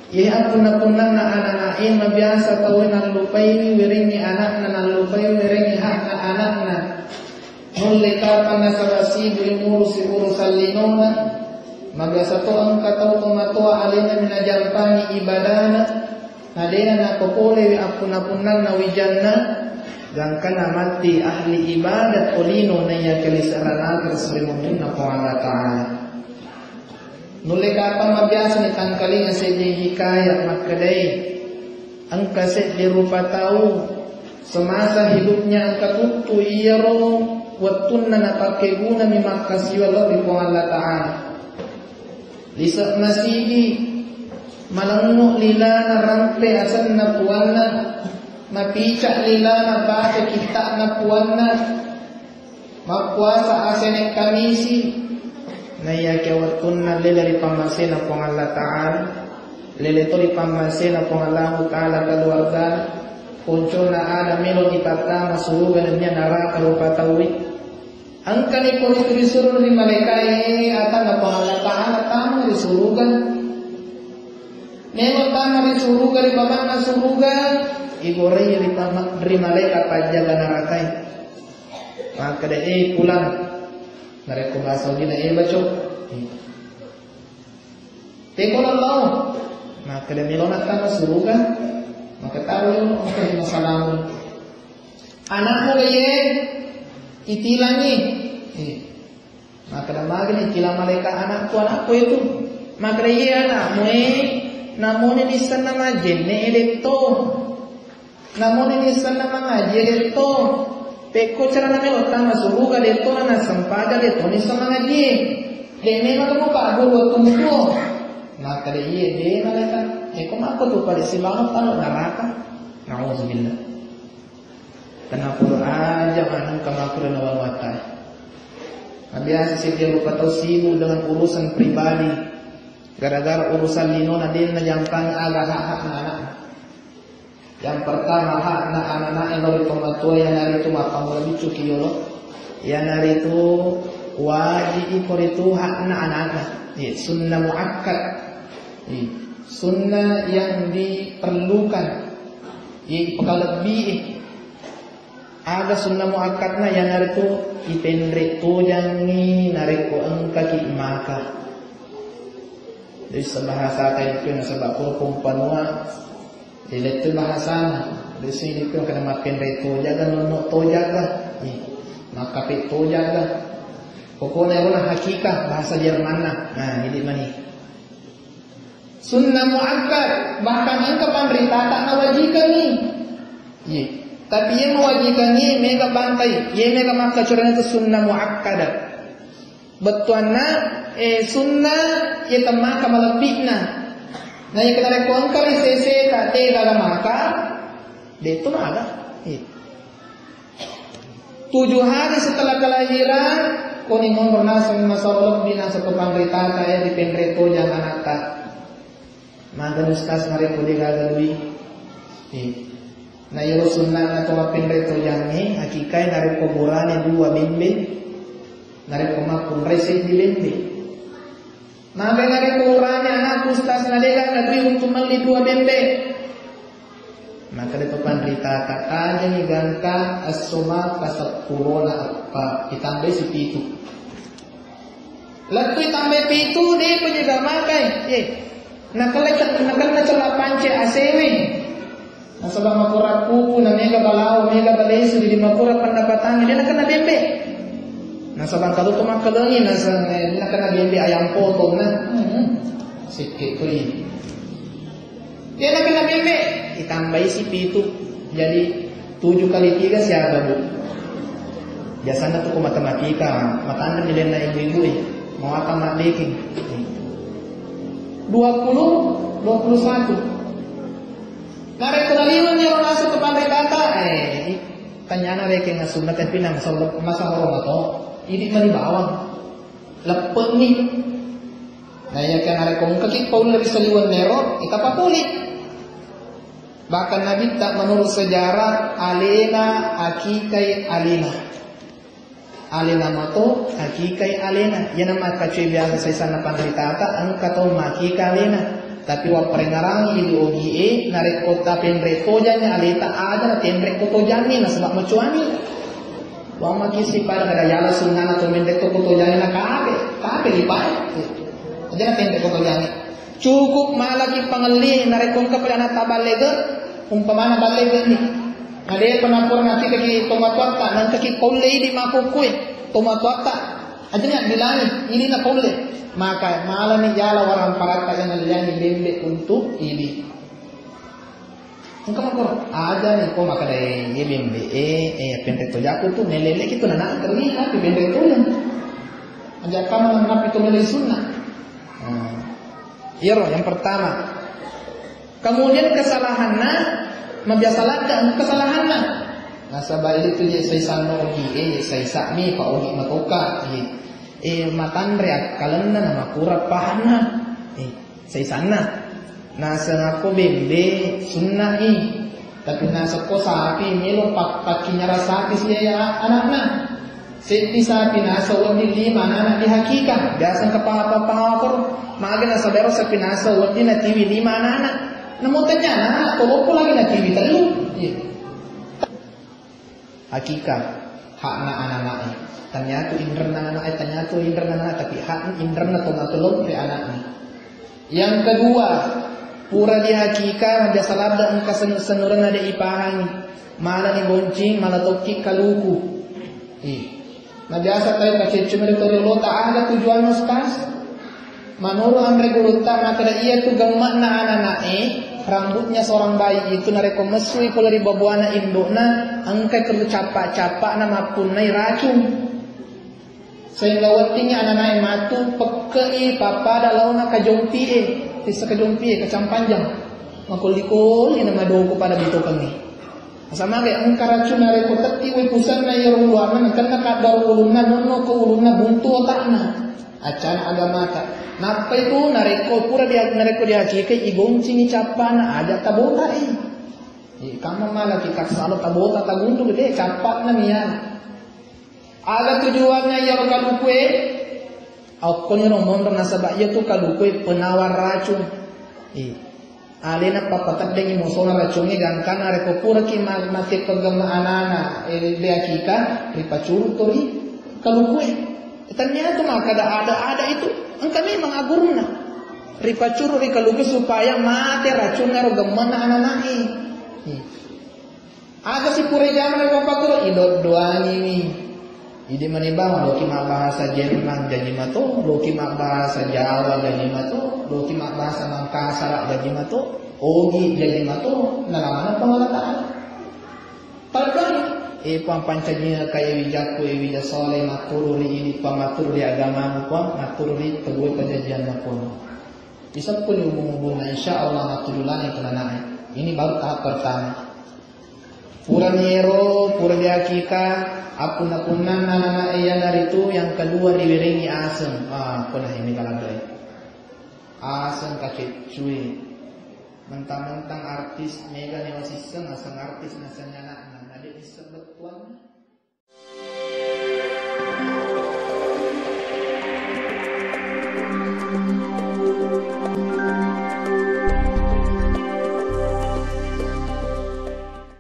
apuna-punan na anak-ain mabiasa tawin ang lupay ni wiring ni anak na nalupay wiring ni hak na anak na nulikapan na sa basibo yung urus salinona mabiasa to ang kataw tumatuwa alina minajampani ibadana nadena na kupule apuna-punan na wijanna gangkan amati ahli ibadat ulino na iya kalisarana terselimutin na po Allah Ta'ala nulikapan mabiasa ni tangkaling sa hikayat magkaday ang kasi di rupa tao semasa hidupnya ang katutu iyaro watun na napakeguna mi makasiwala di po Allah Ta'ala lisa nasigi malangnok lila na rampe asan na puwana mapica lila na basa kita na puwana mapuasa asen kamisi naya kewatun na lele pamasin na pong Allah Ta'ala lele to pamasin na pong Allah Ta'ala keluarga punco na ada melo ipata masurugan niya nara kalupatawi ang kaniko ni disuruh ni malaikai atan na pong Allah Ta'ala tama disurugan melo tama disurugan di bapak na surugan igorey di malaikat pajaga narakai maka deh pulang nareko bahasa gina baco tekon Allah maka demi lonat tanah suruga maka tahu okay masalamu anakmu ye itilangi maka damagin itila malaikat anakku itu maka ye anakmu namun ini sana majen ne eletto namun ini sana mangaji eletto Peko cara na melo tama suruga de to na sampaga de to ni sama ngaji. De me ma ko pa go to muko. Na kare ye de na leta. E ko ma ko to pare silang tano neraka. Nauzubillah. Karena aja anang kama Qur'an wal watai. Biasa sih dia lupa tahu sibuk dengan urusan pribadi. Gara-gara urusan lino na din na jampang aga hak anak. Yang pertama hak na anak-anak yang dari pematua yang hari itu makam lebih cuki yolo. Yang hari itu wajib ikut itu hak na anak-anak. Sunnah muakkad. Sunnah yang diperlukan. Kalau lebih ada sunnah muakkadna yang hari itu ipendre tu jangi nareko angka ki maka. Dari sebahasa kayak itu yang sebab perempuan Dili itu bahasa di sini itu kena makin reto jaga nonok to jaga, maka to jaga. Pokoknya orang hakikat bahasa Jerman nah ini mana? Sunnah muakkad bahkan engkau pemerintah tak nawajikan ni. Tapi ia mewajikan ni mega bantai, ia mega maka curang itu sunnah muakkad. Betuanna sunnah ia temaka malapikna. Nah yang kita rekongkar sese kate dalam maka dia itu ada 7 hari setelah kelahiran koni mon nasa masalok binasa pemerintah kaya di penreto jangan anaka maka ustaz nareko digagalui na yoro sunnah na to penreto jangan hakikai nareko burane 2 bimbe nareko makun rese di bimbe maka dari kurangnya anak ustaz nadega negeri untuk meli 2 bembe. Maka di depan rita katanya ni gangka as-sumat kasapurona apa ditambah si pitu. Lalu tambah pitu dia pun juga makai. Nakal na celah pance asewe. Nasabah makurat kuku na mega balau mega balesu di makurat pendapatannya dia nak kena bembe. Nasabang kalau tu mak kelengi nasa nak kena bimbi ayam potong na sikit kuli. Dia nak kena bimbi ditambah si pitu jadi 7 kali 3 siapa bu? Biasanya tu matematika mata anda nilai na ibu mau apa mak baking 20 21. Nare kelaliwan yang masuk ke pandai kata tanya na baking asunat tapi nang masa orang atau ini mani bawang lepet ni naya kan ada kong kakit paul lebih seliwan nero kita papulit bahkan Nabi tak menurut sejarah alena akikai alena mato akikai alena yang nama kacuy biasa saya sana panritata ang katong makika alena Tapi wa prengarang ili ogie nare kota penre tojanya aleta ada na tenre kotojani na sebab macuani. Wa makisi pada kada yala sunnah atau mendek kotojani na kape lipai. Jadi na tenre kotojani. Cukup malaki pangali nare kong kapalana tabalega umpamana balega ni. Ade penapur nanti kaki tomatwata nanti kaki kaulei di makukui tomatwata. Adanya bilani ini na kaulei. Maka malam ni jala warang parata yang naliyani bembe untuk ini. Engkau makor aja nih kau maka dari ye bembe pente to jaku tu nelele gitu nana terlihat di bembe tu yang aja kamu napi tu melei sunnah. Iya yang pertama. Kemudian kesalahannya membiasakan kesalahannya. Nah sabali itu dia saya sano ogi saya sakmi pak ogi matoka matandre kalenna nama kurap pahana say sana nasa ngako bembe sunnah tapi nasa ko sapi melo pakinya rasapi siya anakna seti sapi nasa wadi lima anak di hakika biasa kapapapapor maaga nasa bero sa pinasa wadi na tiwi lima anak namutanya anak toloko lagi na tiwi talo hakika hak na anak ternyata indra tapi hak indra tomatulog di anaknya. Yang kedua, pura di hakika jasa labda engka senuran ada ipahan mana ni boncing mana toki kaluku. Nah biasa tayo kasi teritori lo tak ada tujuan mustas. Manuru amre guluta maka da iya tu gamak na anak rambutnya seorang bayi itu nareko mesui pula di babuana indokna angka kerja capak-capak nama punai racun. Sehingga watinya anak-anak matu pekei papada launa kajompi tisa kajompi kacang panjang makul-likul ina madogo pada bito kami sama kaya ang karacun na reko tati way pusan na iyaruwaman karena kadar uluna nono ko uluna buntu otak na acan agama ka napa itu nareko pura dia nareko dia hakika igonci ni capana ada tabota kama malaki kaksalo tabota tagundu gede capak na miyan ada tujuannya yang kalukue aku ni nomor nasabah ia tu kalukue penawar racun alena papatak dengan musola racunnya gangkan areko pura ki mati pegama anana dia kita ripacuru tori kalukue ternyata maka ada itu engkau memang agurna ripacuru ri kalukue supaya mati racunnya rogamana anana ada si pura zaman papakur idot doang ini. Idi manibang loki mak bahasa Jerman jadi mato, loki mak bahasa Jawa jadi mato, loki mak bahasa Mangkasar jadi mato, ogi jadi mato, nalamana pengalataan. Padahal pampancanya kaya wijaku wija soleh matururi ini pamatur di agama pun matururi kedua penjajian pun. Bisa pun hubung-hubung insyaallah matululan yang kenanai. Ini baru tahap pertama. Pura nyero, pura di hakika apun-apunan nama iya dari itu yang kedua diwiringi asem. Punah ini kalagay. Asem kacit cuy. Mentang-mentang artis mega neosisem asang artis nasanya anak. Nah, disebut tuan.